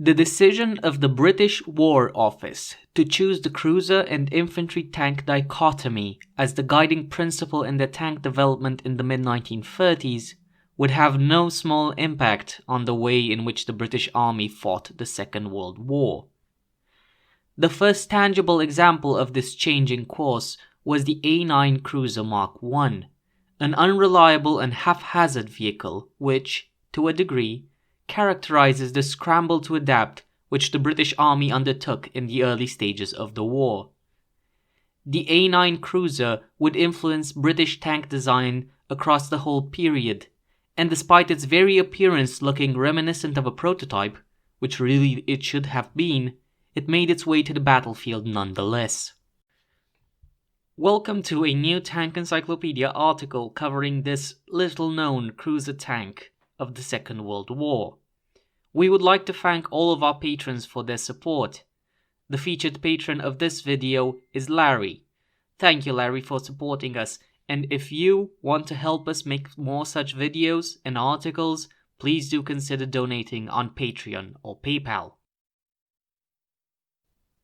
The decision of the British War Office to choose the Cruiser and Infantry Tank dichotomy as the guiding principle in their tank development in the mid-1930s would have no small impact on the way in which the British Army fought the Second World War. The first tangible example of this changing course was the A9 Cruiser Mark I, an unreliable and haphazard vehicle which, to a degree, characterizes the scramble to adapt which the British Army undertook in the early stages of the war. The A9 Cruiser would influence British tank design across the whole period, and despite its very appearance looking reminiscent of a prototype, which really it should have been, it made its way to the battlefield nonetheless. Welcome to a new Tank Encyclopedia article covering this little-known cruiser tank of the Second World War. We would like to thank all of our patrons for their support. The featured patron of this video is Larry. Thank you, Larry, for supporting us, and if you want to help us make more such videos and articles, please do consider donating on Patreon or PayPal.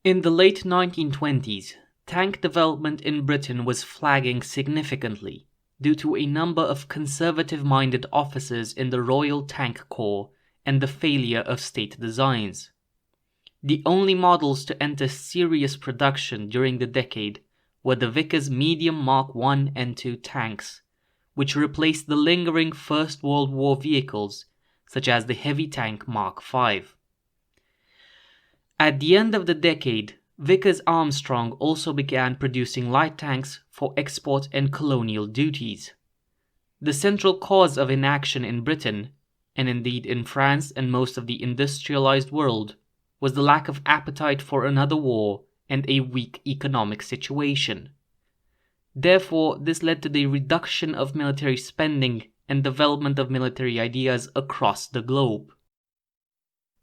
In the late 1920s, tank development in Britain was flagging significantly due to a number of conservative-minded officers in the Royal Tank Corps and the failure of state designs. The only models to enter serious production during the decade were the Vickers medium Mark I and II tanks, which replaced the lingering First World War vehicles such as the heavy tank Mark V. At the end of the decade, Vickers Armstrong also began producing light tanks for export and colonial duties. The central cause of inaction in Britain, and indeed in France and most of the industrialized world, was the lack of appetite for another war and a weak economic situation. Therefore, this led to the reduction of military spending and development of military ideas across the globe.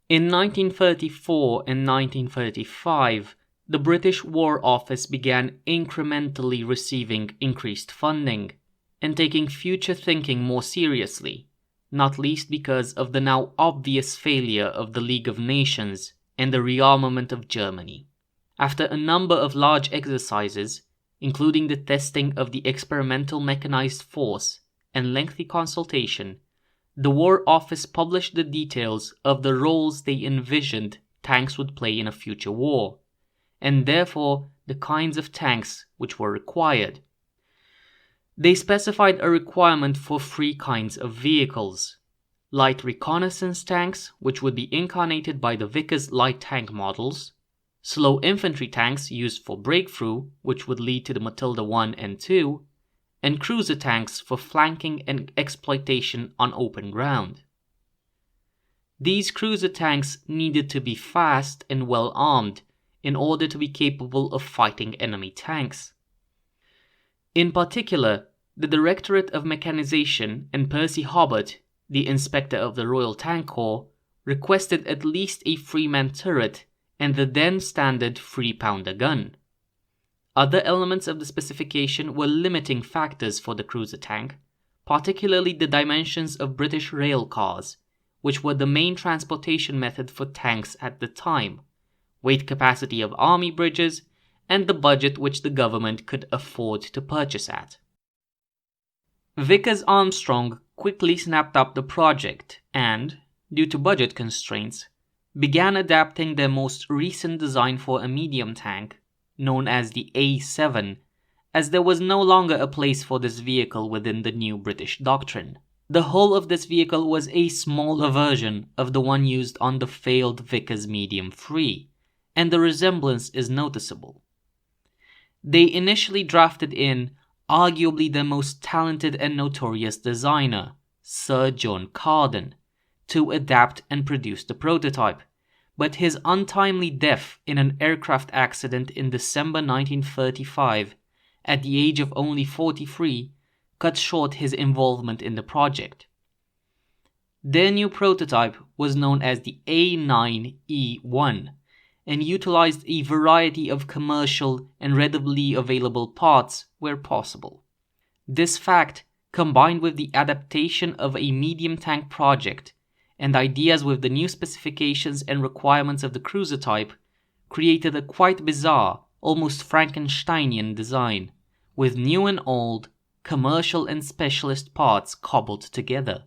In 1934 and 1935, the British War Office began incrementally receiving increased funding and taking future thinking more seriously, not least because of the now obvious failure of the League of Nations and the rearmament of Germany. After a number of large exercises, including the testing of the experimental mechanized force and lengthy consultation, the War Office published the details of the roles they envisioned tanks would play in a future war, and therefore the kinds of tanks which were required. They specified a requirement for three kinds of vehicles: light reconnaissance tanks, which would be incarnated by the Vickers light tank models; slow infantry tanks used for breakthrough, which would lead to the Matilda I and II; and cruiser tanks for flanking and exploitation on open ground. These cruiser tanks needed to be fast and well armed in order to be capable of fighting enemy tanks. In particular, the Directorate of Mechanization and Percy Hobbart, the inspector of the Royal Tank Corps, requested at least a 3-man turret and the then standard 3-pounder gun. Other elements of the specification were limiting factors for the cruiser tank, particularly the dimensions of British rail cars, which were the main transportation method for tanks at the time, weight capacity of army bridges, and the budget which the government could afford to purchase at. Vickers Armstrong quickly snapped up the project and, due to budget constraints, began adapting their most recent design for a medium tank, known as the A7, as there was no longer a place for this vehicle within the new British doctrine. The hull of this vehicle was a smaller version of the one used on the failed Vickers Medium 3, and the resemblance is noticeable. They initially drafted in arguably their most talented and notorious designer, Sir John Carden, to adapt and produce the prototype, but his untimely death in an aircraft accident in December 1935, at the age of only 43, cut short his involvement in the project. Their new prototype was known as the A9E1 and utilized a variety of commercial and readily available parts where possible. This fact, combined with the adaptation of a medium tank project and ideas with the new specifications and requirements of the cruiser type created a quite bizarre, almost Frankensteinian design, with new and old, commercial and specialist parts cobbled together.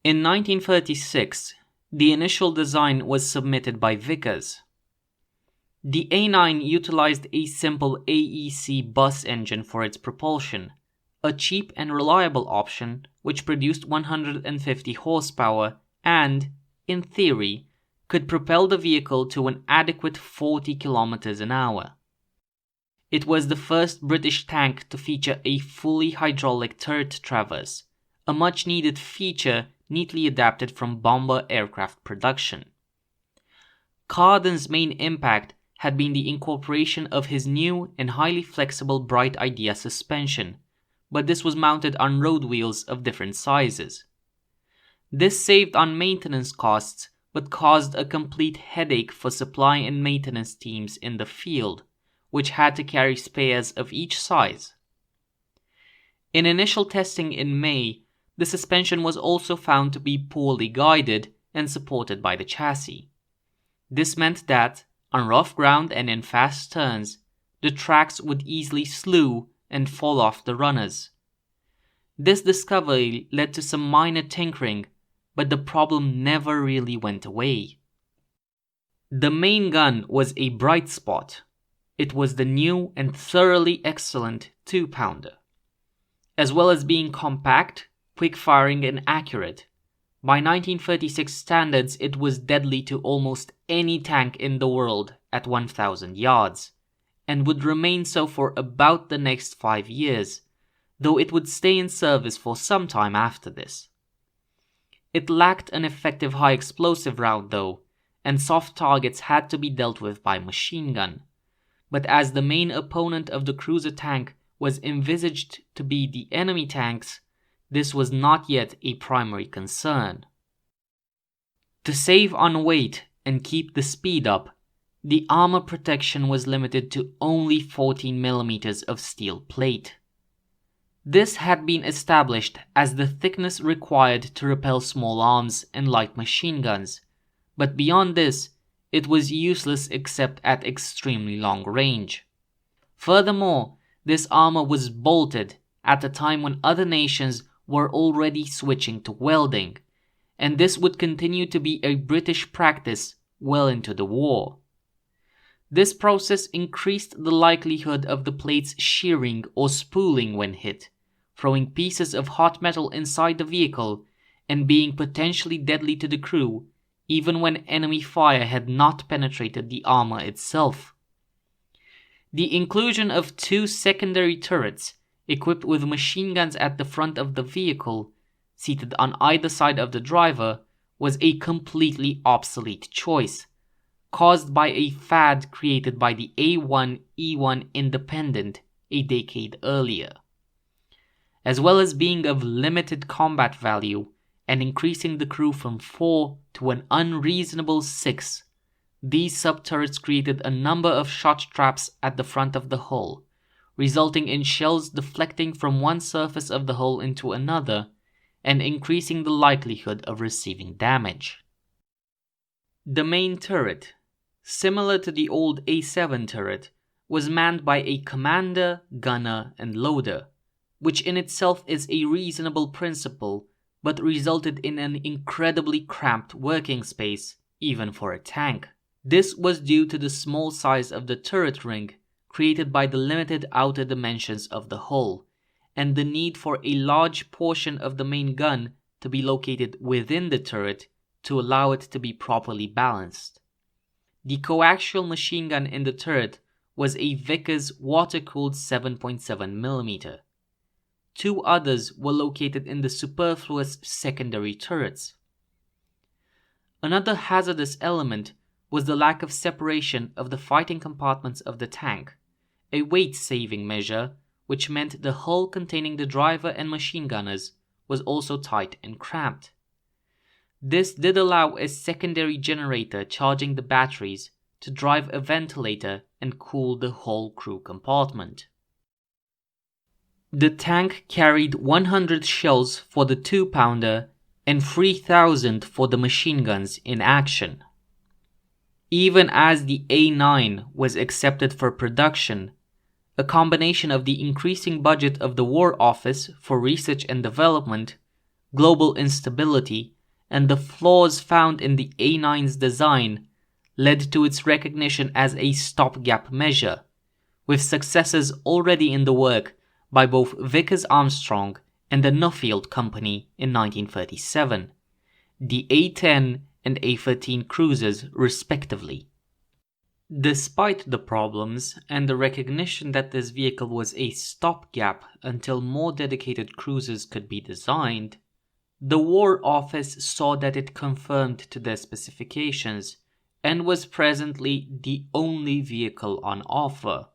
In 1936, the initial design was submitted by Vickers. The A9 utilized a simple AEC bus engine for its propulsion, a cheap and reliable option which produced 150 horsepower and, in theory, could propel the vehicle to an adequate 40 kilometers an hour. It was the first British tank to feature a fully hydraulic turret traverse, a much-needed feature neatly adapted from bomber aircraft production. Carden's main impact had been the incorporation of his new and highly flexible Bright Idea suspension, but this was mounted on road wheels of different sizes. This saved on maintenance costs but caused a complete headache for supply and maintenance teams in the field, which had to carry spares of each size. In initial testing in May, the suspension was also found to be poorly guided and supported by the chassis. This meant that, on rough ground and in fast turns, the tracks would easily slew and fall off the runners. This discovery led to some minor tinkering, but the problem never really went away. The main gun was a bright spot. It was the new and thoroughly excellent 2-pounder. As well as being compact, quick-firing and accurate, by 1936 standards it was deadly to almost any tank in the world at 1,000 yards, and would remain so for about the next 5 years, though it would stay in service for some time after this. It lacked an effective high explosive round though, and soft targets had to be dealt with by machine gun, but as the main opponent of the cruiser tank was envisaged to be the enemy tanks, this was not yet a primary concern. To save on weight and keep the speed up, the armor protection was limited to only 14 millimeters of steel plate. This had been established as the thickness required to repel small arms and light machine guns, but beyond this, it was useless except at extremely long range. Furthermore, this armor was bolted at a time when other nations were already switching to welding, and this would continue to be a British practice well into the war. This process increased the likelihood of the plates shearing or spooling when hit, throwing pieces of hot metal inside the vehicle and being potentially deadly to the crew, even when enemy fire had not penetrated the armor itself. The inclusion of 2 secondary turrets equipped with machine guns at the front of the vehicle, seated on either side of the driver, was a completely obsolete choice, caused by a fad created by the A1E1 Independent a decade earlier. As well as being of limited combat value and increasing the crew from 4 to an unreasonable 6, these sub-turrets created a number of shot traps at the front of the hull, resulting in shells deflecting from one surface of the hull into another and increasing the likelihood of receiving damage. The main turret, similar to the old A7 turret, was manned by a commander, gunner, and loader, which in itself is a reasonable principle, but resulted in an incredibly cramped working space, even for a tank. This was due to the small size of the turret ring, created by the limited outer dimensions of the hull, and the need for a large portion of the main gun to be located within the turret to allow it to be properly balanced. The coaxial machine gun in the turret was a Vickers water-cooled 7.7mm. 2 others were located in the superfluous secondary turrets. Another hazardous element was the lack of separation of the fighting compartments of the tank, a weight-saving measure which meant the hull containing the driver and machine gunners was also tight and cramped. This did allow a secondary generator charging the batteries to drive a ventilator and cool the whole crew compartment. The tank carried 100 shells for the 2-pounder and 3,000 for the machine guns in action. Even as the A9 was accepted for production, a combination of the increasing budget of the War Office for research and development, global instability, and the flaws found in the A9's design led to its recognition as a stopgap measure, with successes already in the work by both Vickers-Armstrong and the Nuffield Company in 1937, the A-10 and A-13 cruisers respectively. Despite the problems and the recognition that this vehicle was a stopgap until more dedicated cruisers could be designed, the War Office saw that it conformed to their specifications and was presently the only vehicle on offer,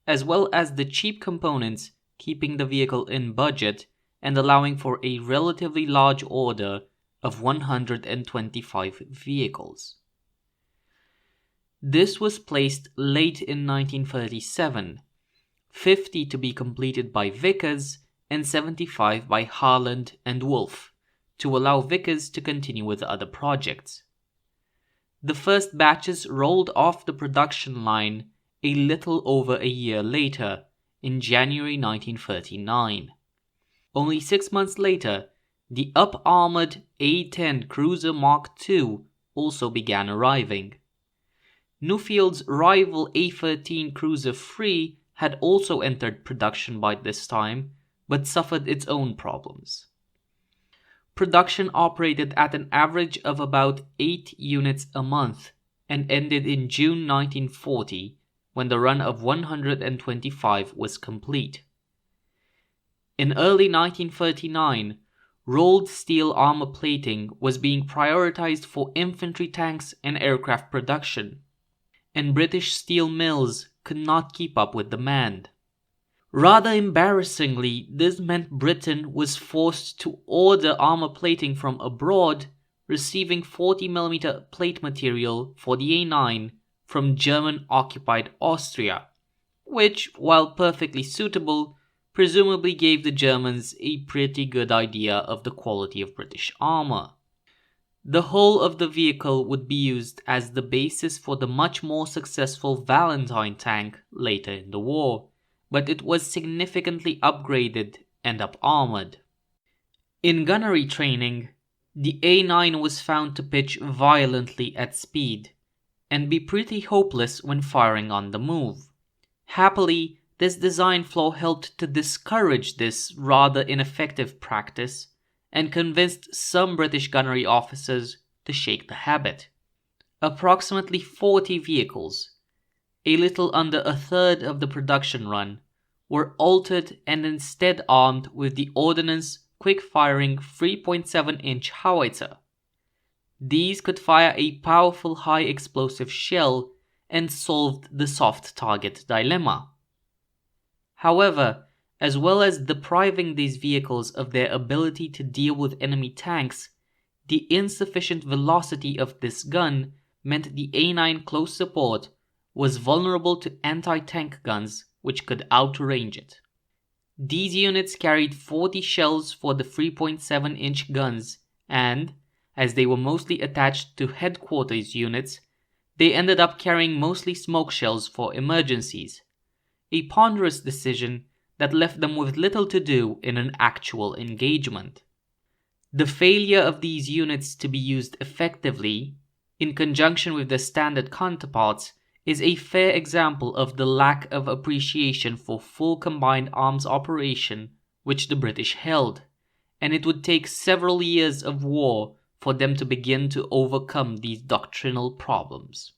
as well as the cheap components keeping the vehicle in budget and allowing for a relatively large order of 125 vehicles. This was placed late in 1937, 50 to be completed by Vickers and 75 by Harland and Wolff, to allow Vickers to continue with other projects. The first batches rolled off the production line a little over a year later, in January 1939. Only 6 months later, the up-armored A-10 Cruiser Mark II also began arriving. Nuffield's rival A-13 Cruiser III had also entered production by this time, but suffered its own problems. Production operated at an average of about 8 units a month and ended in June 1940, when the run of 125 was complete. In early 1939, rolled steel armor plating was being prioritized for infantry tanks and aircraft production, and British steel mills could not keep up with demand. Rather embarrassingly, this meant Britain was forced to order armor plating from abroad, receiving 40mm plate material for the A9 from German-occupied Austria, which, while perfectly suitable, presumably gave the Germans a pretty good idea of the quality of British armor. The whole of the vehicle would be used as the basis for the much more successful Valentine tank later in the war, but it was significantly upgraded and up-armored. In gunnery training, the A9 was found to pitch violently at speed, and be pretty hopeless when firing on the move. Happily, this design flaw helped to discourage this rather ineffective practice and convinced some British gunnery officers to shake the habit. Approximately 40 vehicles, a little under a third of the production run, were altered and instead armed with the Ordnance quick-firing 3.7-inch howitzer. These could fire a powerful high-explosive shell and solved the soft target dilemma. However, as well as depriving these vehicles of their ability to deal with enemy tanks, the insufficient velocity of this gun meant the A9 close support was vulnerable to anti-tank guns which could outrange it. These units carried 40 shells for the 3.7-inch guns and, as they were mostly attached to headquarters units, they ended up carrying mostly smoke shells for emergencies, a ponderous decision that left them with little to do in an actual engagement. The failure of these units to be used effectively, in conjunction with their standard counterparts, is a fair example of the lack of appreciation for full combined arms operation which the British held, and it would take several years of war for them to begin to overcome these doctrinal problems.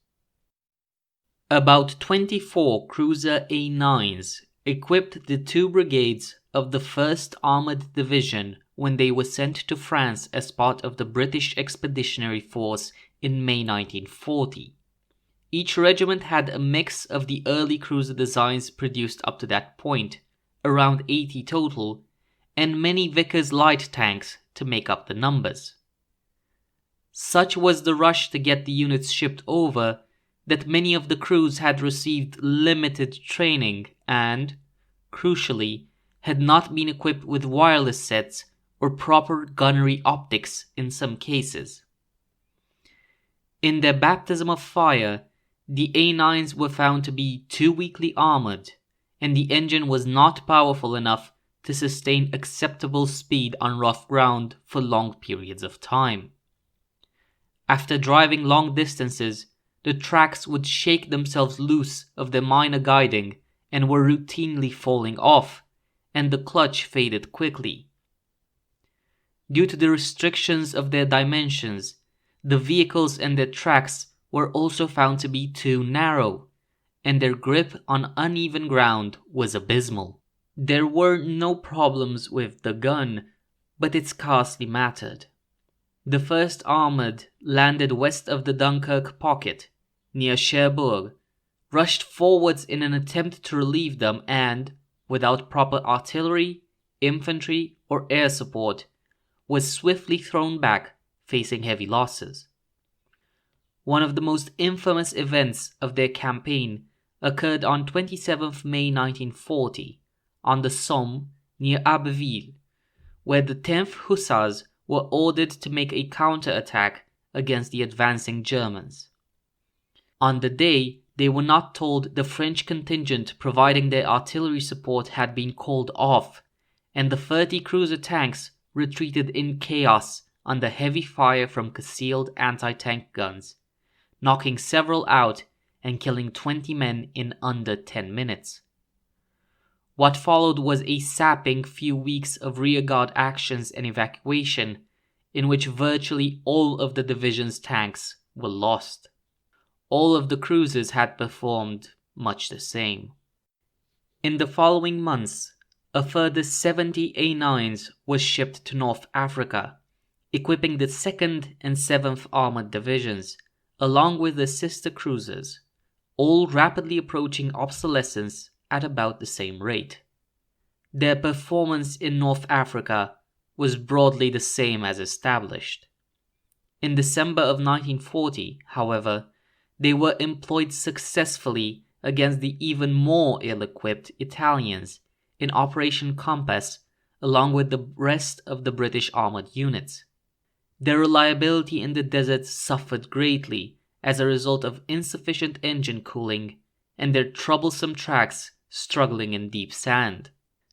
About 24 Cruiser A9s equipped the 2 brigades of the 1st Armoured Division when they were sent to France as part of the British Expeditionary Force in May 1940. Each regiment had a mix of the early cruiser designs produced up to that point, around 80 total, and many Vickers light tanks to make up the numbers. Such was the rush to get the units shipped over that many of the crews had received limited training and, crucially, had not been equipped with wireless sets or proper gunnery optics in some cases. In their baptism of fire, the A9s were found to be too weakly armored, and the engine was not powerful enough to sustain acceptable speed on rough ground for long periods of time. After driving long distances, the tracks would shake themselves loose of their minor guiding and were routinely falling off, and the clutch faded quickly. Due to the restrictions of their dimensions, the vehicles and their tracks were also found to be too narrow, and their grip on uneven ground was abysmal. There were no problems with the gun, but it scarcely mattered. The first armoured landed west of the Dunkirk pocket, near Cherbourg, rushed forwards in an attempt to relieve them and, without proper artillery, infantry, or air support, was swiftly thrown back, facing heavy losses. One of the most infamous events of their campaign occurred on 27th May 1940, on the Somme near Abbeville, where the 10th Hussars were ordered to make a counter-attack against the advancing Germans. On the day, they were not told the French contingent providing their artillery support had been called off, and the 30 cruiser tanks retreated in chaos under heavy fire from concealed anti-tank guns, knocking several out and killing 20 men in under 10 minutes. What followed was a sapping few weeks of rearguard actions and evacuation, in which virtually all of the division's tanks were lost. All of the cruisers had performed much the same. In the following months, a further 70 A9s were shipped to North Africa, equipping the 2nd and 7th Armored Divisions, along with the sister cruisers, all rapidly approaching obsolescence at about the same rate. Their performance in North Africa was broadly the same as established. In December of 1940, however, they were employed successfully against the even more ill-equipped Italians in Operation Compass, along with the rest of the British armoured units. Their reliability in the desert suffered greatly as a result of insufficient engine cooling and their troublesome tracks struggling in deep sand.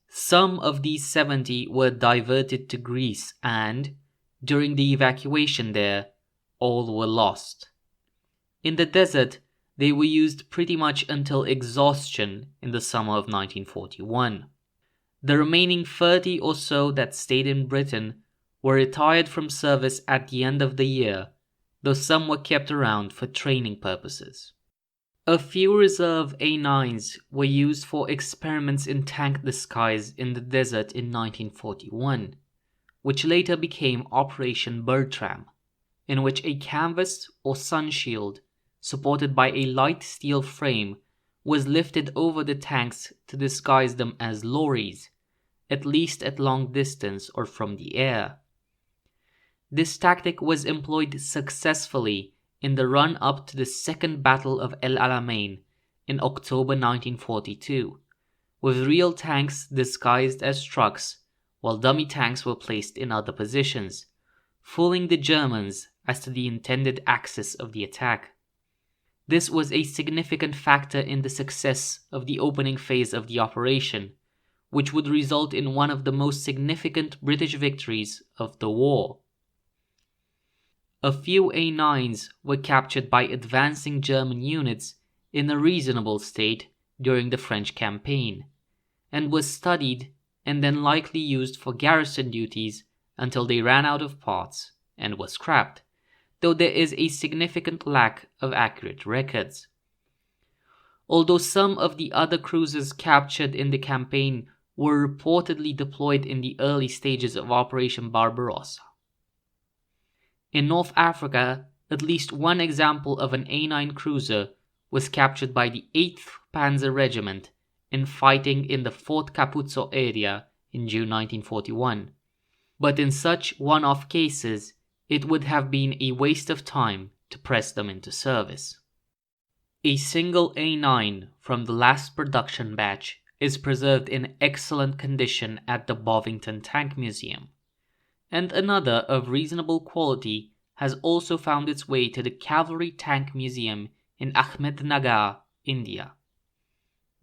Some of these 70 were diverted to Greece and, during the evacuation there, all were lost. In the desert, they were used pretty much until exhaustion in the summer of 1941. The remaining 30 or so that stayed in Britain were retired from service at the end of the year, though some were kept around for training purposes. A few reserve A9s were used for experiments in tank disguise in the desert in 1941, which later became Operation Bertram, in which a canvas or sun shield supported by a light steel frame was lifted over the tanks to disguise them as lorries, at least at long distance or from the air. This tactic was employed successfully in the run-up to the Second Battle of El Alamein in October 1942, with real tanks disguised as trucks, while dummy tanks were placed in other positions, fooling the Germans as to the intended axis of the attack. This was a significant factor in the success of the opening phase of the operation, which would result in one of the most significant British victories of the war. A few A9s were captured by advancing German units in a reasonable state during the French campaign, and was studied and then likely used for garrison duties until they ran out of parts and were scrapped, though there is a significant lack of accurate records. Although some of the other cruisers captured in the campaign were reportedly deployed in the early stages of Operation Barbarossa. In North Africa, at least one example of an A9 cruiser was captured by the 8th Panzer Regiment in fighting in the Fort Capuzzo area in June 1941, but in such one-off cases, it would have been a waste of time to press them into service. A single A9 from the last production batch is preserved in excellent condition at the Bovington Tank Museum. and another of reasonable quality has also found its way to the Cavalry Tank Museum in Ahmednagar, India.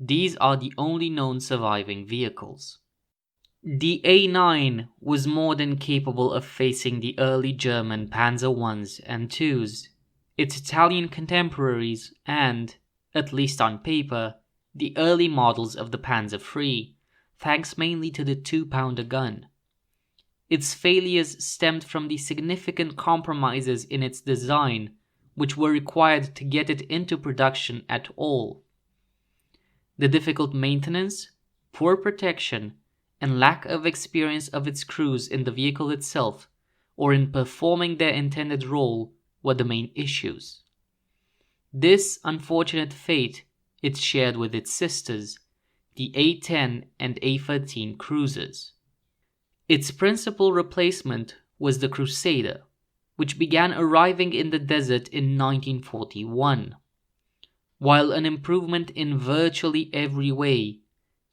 These are the only known surviving vehicles. The A9 was more than capable of facing the early German Panzer Is and IIs, its Italian contemporaries, and, at least on paper, the early models of the Panzer III, thanks mainly to the 2-pounder gun. Its failures stemmed from the significant compromises in its design, which were required to get it into production at all. The difficult maintenance, poor protection, and lack of experience of its crews in the vehicle itself, or in performing their intended role, were the main issues. This unfortunate fate it shared with its sisters, the A-10 and A-13 cruisers. Its principal replacement was the Crusader, which began arriving in the desert in 1941. While an improvement in virtually every way,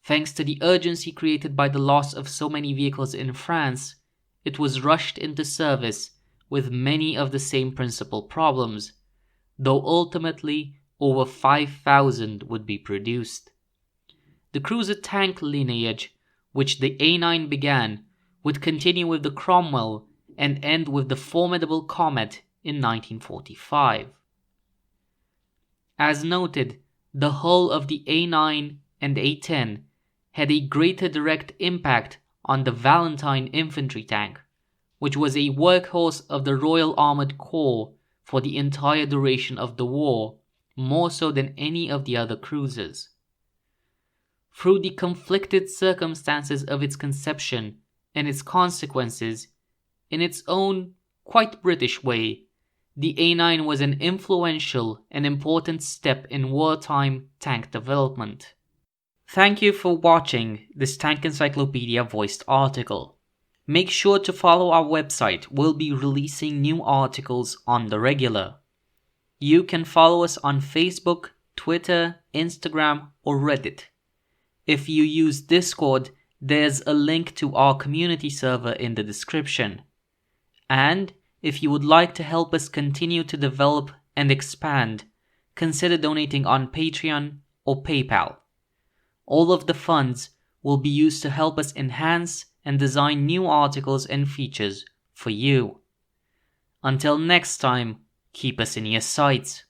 thanks to the urgency created by the loss of so many vehicles in France, it was rushed into service with many of the same principal problems, though ultimately over 5,000 would be produced. The cruiser tank lineage, which the A9 began, would continue with the Cromwell and end with the formidable Comet in 1945. As noted, the hull of the A9 and A10 had a greater direct impact on the Valentine infantry tank, which was a workhorse of the Royal Armoured Corps for the entire duration of the war, more so than any of the other cruisers. Through the conflicted circumstances of its conception and its consequences, in its own, quite British way, the A9 was an influential and important step in wartime tank development. Thank you for watching this Tank Encyclopedia voiced article. Make sure to follow our website. We'll be releasing new articles on the regular. You can follow us on Facebook, Twitter, Instagram, or Reddit. If you use Discord, there's a link to our community server in the description. And if you would like to help us continue to develop and expand, consider donating on Patreon or PayPal. All of the funds will be used to help us enhance and design new articles and features for you. Until next time, keep us in your sights.